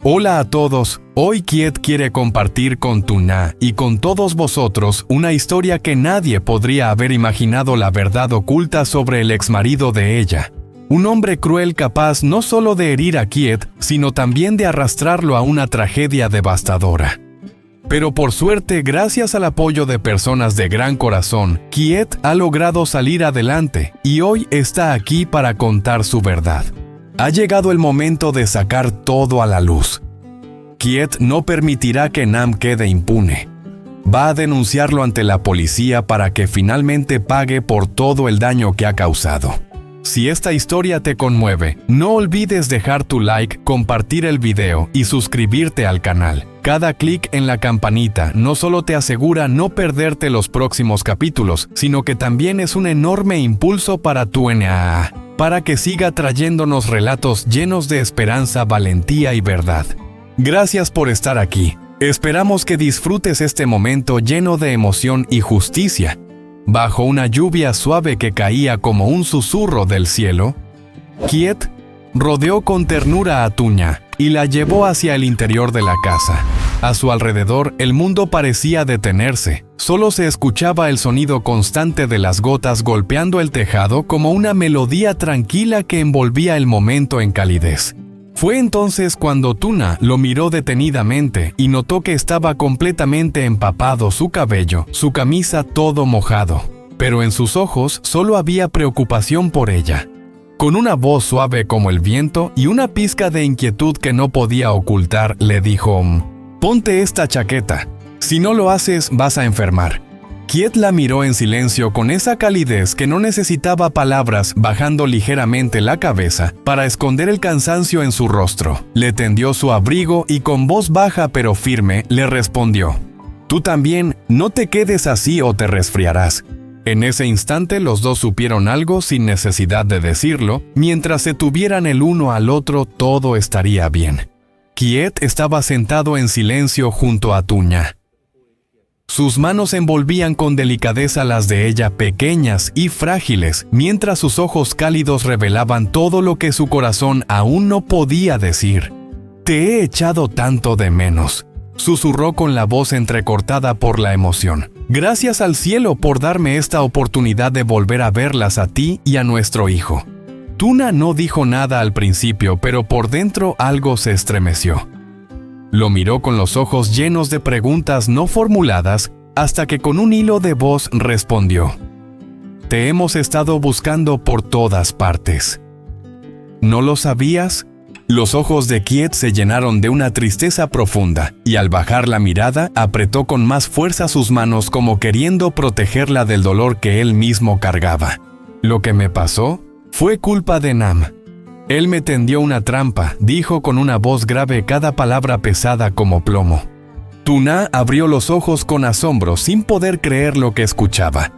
Hola a todos, hoy Kiet quiere compartir con Tuna y con todos vosotros una historia que nadie podría haber imaginado la verdad oculta sobre el exmarido de ella. Un hombre cruel capaz no solo de herir a Kiet, sino también de arrastrarlo a una tragedia devastadora. Pero por suerte, gracias al apoyo de personas de gran corazón, Kiet ha logrado salir adelante y hoy está aquí para contar su verdad. Ha llegado el momento de sacar todo a la luz. Kiet no permitirá que Nam quede impune. Va a denunciarlo ante la policía para que finalmente pague por todo el daño que ha causado. Si esta historia te conmueve, no olvides dejar tu like, compartir el video y suscribirte al canal. Cada clic en la campanita no solo te asegura no perderte los próximos capítulos, sino que también es un enorme impulso para tu NAA, para que siga trayéndonos relatos llenos de esperanza, valentía y verdad. Gracias por estar aquí. Esperamos que disfrutes este momento lleno de emoción y justicia. Bajo una lluvia suave que caía como un susurro del cielo, Kiet rodeó con ternura a Tuña y la llevó hacia el interior de la casa. A su alrededor, el mundo parecía detenerse. Solo se escuchaba el sonido constante de las gotas golpeando el tejado como una melodía tranquila que envolvía el momento en calidez. Fue entonces cuando Tuna lo miró detenidamente y notó que estaba completamente empapado su cabello, su camisa todo mojado. Pero en sus ojos solo había preocupación por ella. Con una voz suave como el viento y una pizca de inquietud que no podía ocultar, le dijo: «Ponte esta chaqueta. Si no lo haces, vas a enfermar». Kiet la miró en silencio con esa calidez que no necesitaba palabras, bajando ligeramente la cabeza para esconder el cansancio en su rostro. Le tendió su abrigo y con voz baja pero firme le respondió: «Tú también, no te quedes así o te resfriarás». En ese instante los dos supieron algo sin necesidad de decirlo. Mientras se tuvieran el uno al otro, todo estaría bien. Kiet estaba sentado en silencio junto a Tuña. Sus manos envolvían con delicadeza las de ella, pequeñas y frágiles, mientras sus ojos cálidos revelaban todo lo que su corazón aún no podía decir. «Te he echado tanto de menos», susurró con la voz entrecortada por la emoción. «Gracias al cielo por darme esta oportunidad de volver a verlas a ti y a nuestro hijo». Tuna no dijo nada al principio, pero por dentro algo se estremeció. Lo miró con los ojos llenos de preguntas no formuladas, hasta que con un hilo de voz respondió: «Te hemos estado buscando por todas partes». «¿No lo sabías?». Los ojos de Kiet se llenaron de una tristeza profunda, y al bajar la mirada, apretó con más fuerza sus manos como queriendo protegerla del dolor que él mismo cargaba. «Lo que me pasó fue culpa de Nam. Él me tendió una trampa», dijo con una voz grave, cada palabra pesada como plomo. Tuna abrió los ojos con asombro sin poder creer lo que escuchaba.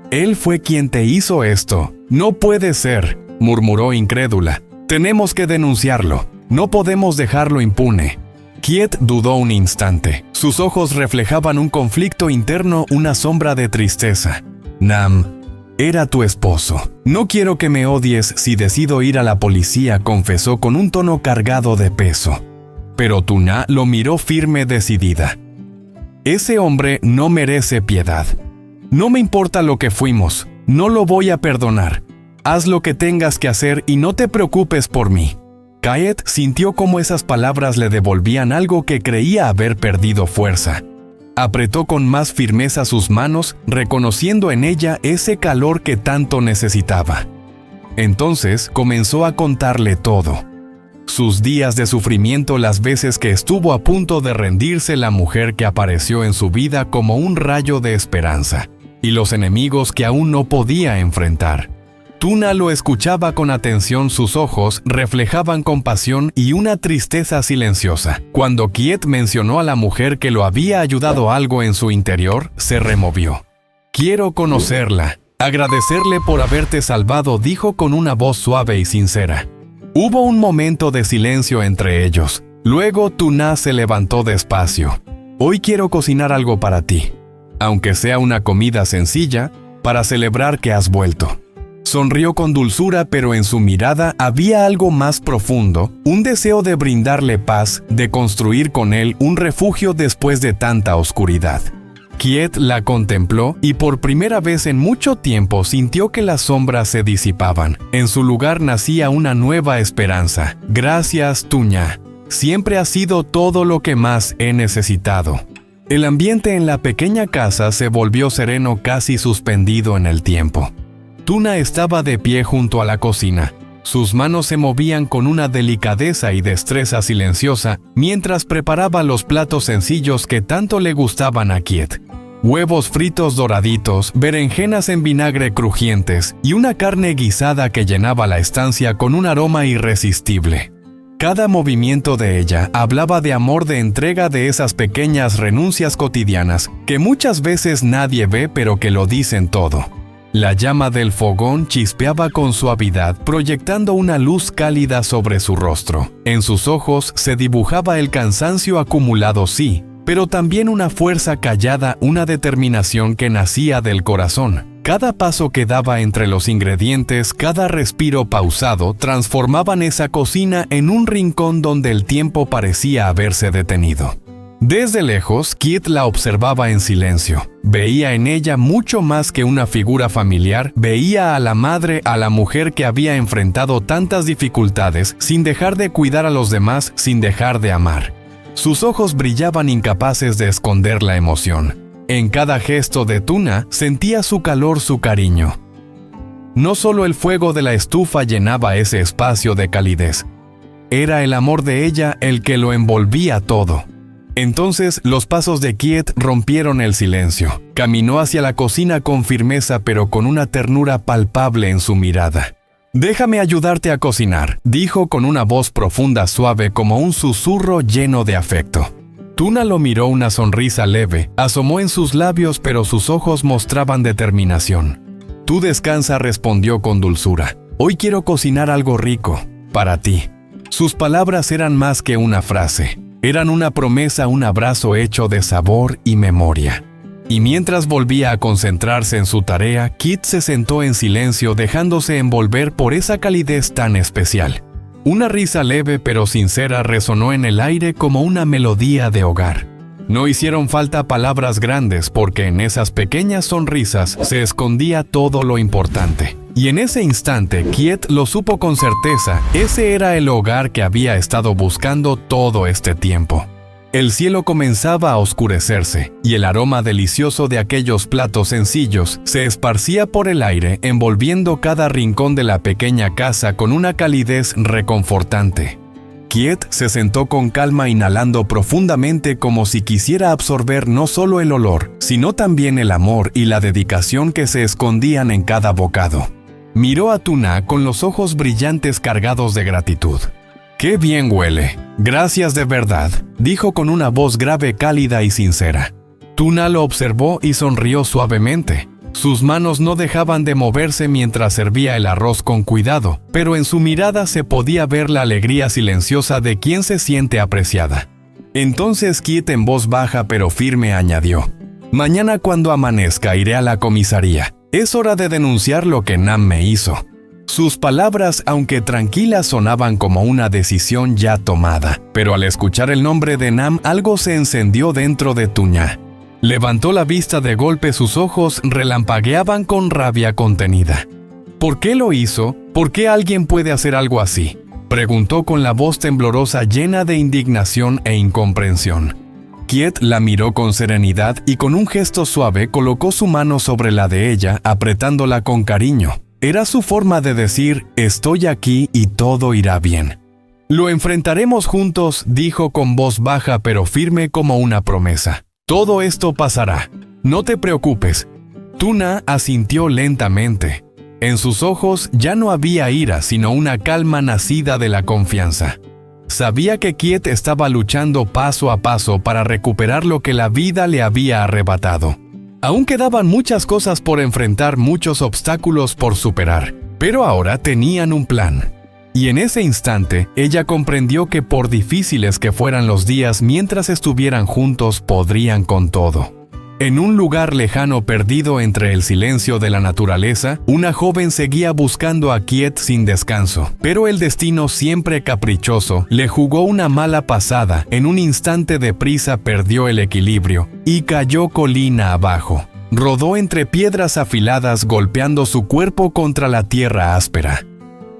«¿Él fue quien te hizo esto?». «No puede ser», murmuró incrédula. «Tenemos que denunciarlo. No podemos dejarlo impune». Kiet dudó un instante. Sus ojos reflejaban un conflicto interno, una sombra de tristeza. «Nam era tu esposo. No quiero que me odies si decido ir a la policía», confesó con un tono cargado de peso. Pero Tuna lo miró firme, decidida. «Ese hombre no merece piedad. No me importa lo que fuimos. No lo voy a perdonar. Haz lo que tengas que hacer y no te preocupes por mí». Kiet sintió cómo esas palabras le devolvían algo que creía haber perdido fuerza. Apretó con más firmeza sus manos, reconociendo en ella ese calor que tanto necesitaba. Entonces comenzó a contarle todo. Sus días de sufrimiento, las veces que estuvo a punto de rendirse, la mujer que apareció en su vida como un rayo de esperanza, y los enemigos que aún no podía enfrentar. Tuna lo escuchaba con atención, sus ojos reflejaban compasión y una tristeza silenciosa. Cuando Kiet mencionó a la mujer que lo había ayudado, algo en su interior se removió. «Quiero conocerla, agradecerle por haberte salvado», dijo con una voz suave y sincera. Hubo un momento de silencio entre ellos. Luego Tuna se levantó despacio. «Hoy quiero cocinar algo para ti, aunque sea una comida sencilla, para celebrar que has vuelto. Sonrió con dulzura, pero en su mirada había algo más profundo, un deseo de brindarle paz, de construir con él un refugio después de tanta oscuridad. Kieht la contempló y por primera vez en mucho tiempo sintió que las sombras se disipaban. En su lugar nacía una nueva esperanza. Gracias, Tuña. Siempre has sido todo lo que más he necesitado. El ambiente en la pequeña casa se volvió sereno, casi suspendido en el tiempo. Tuna estaba de pie junto a la cocina. Sus manos se movían con una delicadeza y destreza silenciosa mientras preparaba los platos sencillos que tanto le gustaban a Kieht. Huevos fritos doraditos, berenjenas en vinagre crujientes y una carne guisada que llenaba la estancia con un aroma irresistible. Cada movimiento de ella hablaba de amor, de entrega, de esas pequeñas renuncias cotidianas que muchas veces nadie ve pero que lo dicen todo. La llama del fogón chispeaba con suavidad, proyectando una luz cálida sobre su rostro. En sus ojos se dibujaba el cansancio acumulado, sí, pero también una fuerza callada, una determinación que nacía del corazón. Cada paso que daba entre los ingredientes, cada respiro pausado, transformaban esa cocina en un rincón donde el tiempo parecía haberse detenido. Desde lejos, Kieht la observaba en silencio. Veía en ella mucho más que una figura familiar, veía a la madre, a la mujer que había enfrentado tantas dificultades, sin dejar de cuidar a los demás, sin dejar de amar. Sus ojos brillaban, incapaces de esconder la emoción. En cada gesto de Tuna sentía su calor, su cariño. No solo el fuego de la estufa llenaba ese espacio de calidez. Era el amor de ella el que lo envolvía todo. Entonces los pasos de Kieht rompieron el silencio. Caminó hacia la cocina con firmeza, pero con una ternura palpable en su mirada. «Déjame ayudarte a cocinar», dijo con una voz profunda, suave, como un susurro lleno de afecto. Tuna lo miró, una sonrisa leve asomó en sus labios, pero sus ojos mostraban determinación. «Tú descansa», respondió con dulzura. «Hoy quiero cocinar algo rico, para ti». Sus palabras eran más que una frase. Eran una promesa, un abrazo hecho de sabor y memoria. Y mientras volvía a concentrarse en su tarea, Kieht se sentó en silencio, dejándose envolver por esa calidez tan especial. Una risa leve pero sincera resonó en el aire como una melodía de hogar. No hicieron falta palabras grandes, porque en esas pequeñas sonrisas se escondía todo lo importante. Y en ese instante, Kieht lo supo con certeza. Ese era el hogar que había estado buscando todo este tiempo. El cielo comenzaba a oscurecerse, y el aroma delicioso de aquellos platos sencillos se esparcía por el aire, envolviendo cada rincón de la pequeña casa con una calidez reconfortante. Kieht se sentó con calma, inhalando profundamente, como si quisiera absorber no solo el olor, sino también el amor y la dedicación que se escondían en cada bocado. Miró a Tuna con los ojos brillantes, cargados de gratitud. «¡Qué bien huele! Gracias de verdad», dijo con una voz grave, cálida y sincera. Tuna lo observó y sonrió suavemente. Sus manos no dejaban de moverse mientras servía el arroz con cuidado, pero en su mirada se podía ver la alegría silenciosa de quien se siente apreciada. Entonces Kieht, en voz baja pero firme, añadió: «Mañana cuando amanezca iré a la comisaría. Es hora de denunciar lo que Nam me hizo». Sus palabras, aunque tranquilas, sonaban como una decisión ya tomada, pero al escuchar el nombre de Nam, algo se encendió dentro de Tuña. Levantó la vista de golpe, sus ojos relampagueaban con rabia contenida. «¿Por qué lo hizo? ¿Por qué alguien puede hacer algo así?», preguntó con la voz temblorosa, llena de indignación e incomprensión. Kieht la miró con serenidad y con un gesto suave colocó su mano sobre la de ella, apretándola con cariño. Era su forma de decir: «Estoy aquí y todo irá bien». «Lo enfrentaremos juntos», dijo con voz baja pero firme como una promesa. «Todo esto pasará. No te preocupes». Tuna asintió lentamente. En sus ojos ya no había ira, sino una calma nacida de la confianza. Sabía que Kieht estaba luchando paso a paso para recuperar lo que la vida le había arrebatado. Aún quedaban muchas cosas por enfrentar, muchos obstáculos por superar, pero ahora tenían un plan. Y en ese instante, ella comprendió que por difíciles que fueran los días mientras estuvieran juntos, podrían con todo. En un lugar lejano perdido entre el silencio de la naturaleza, una joven seguía buscando a Kit sin descanso, pero el destino siempre caprichoso le jugó una mala pasada. En un instante de prisa perdió el equilibrio y cayó colina abajo. Rodó entre piedras afiladas golpeando su cuerpo contra la tierra áspera.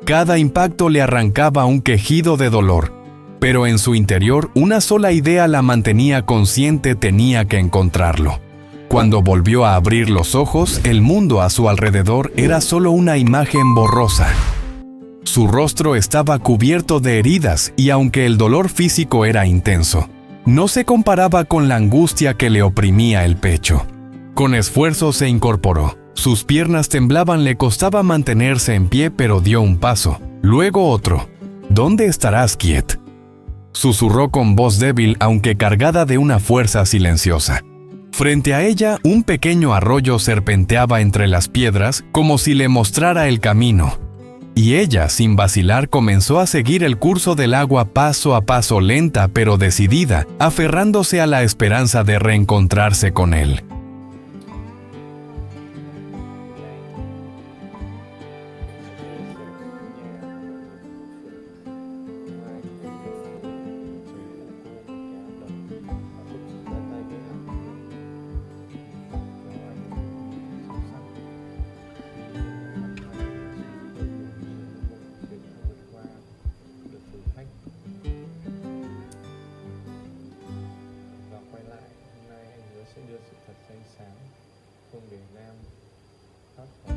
Cada impacto le arrancaba un quejido de dolor, pero en su interior una sola idea la mantenía consciente: tenía que encontrarlo. Cuando volvió a abrir los ojos, el mundo a su alrededor era solo una imagen borrosa. Su rostro estaba cubierto de heridas y aunque el dolor físico era intenso, no se comparaba con la angustia que le oprimía el pecho. Con esfuerzo se incorporó. Sus piernas temblaban, le costaba mantenerse en pie, pero dio un paso, luego otro. ¿Dónde estarás, Kit?, susurró con voz débil, aunque cargada de una fuerza silenciosa. Frente a ella, un pequeño arroyo serpenteaba entre las piedras como si le mostrara el camino. Y ella, sin vacilar, comenzó a seguir el curso del agua paso a paso, lenta pero decidida, aferrándose a la esperanza de reencontrarse con él. Và quay lại, hôm nay anh hứa sẽ đưa sự thật ra ánh sáng, không để Nam thoát khỏi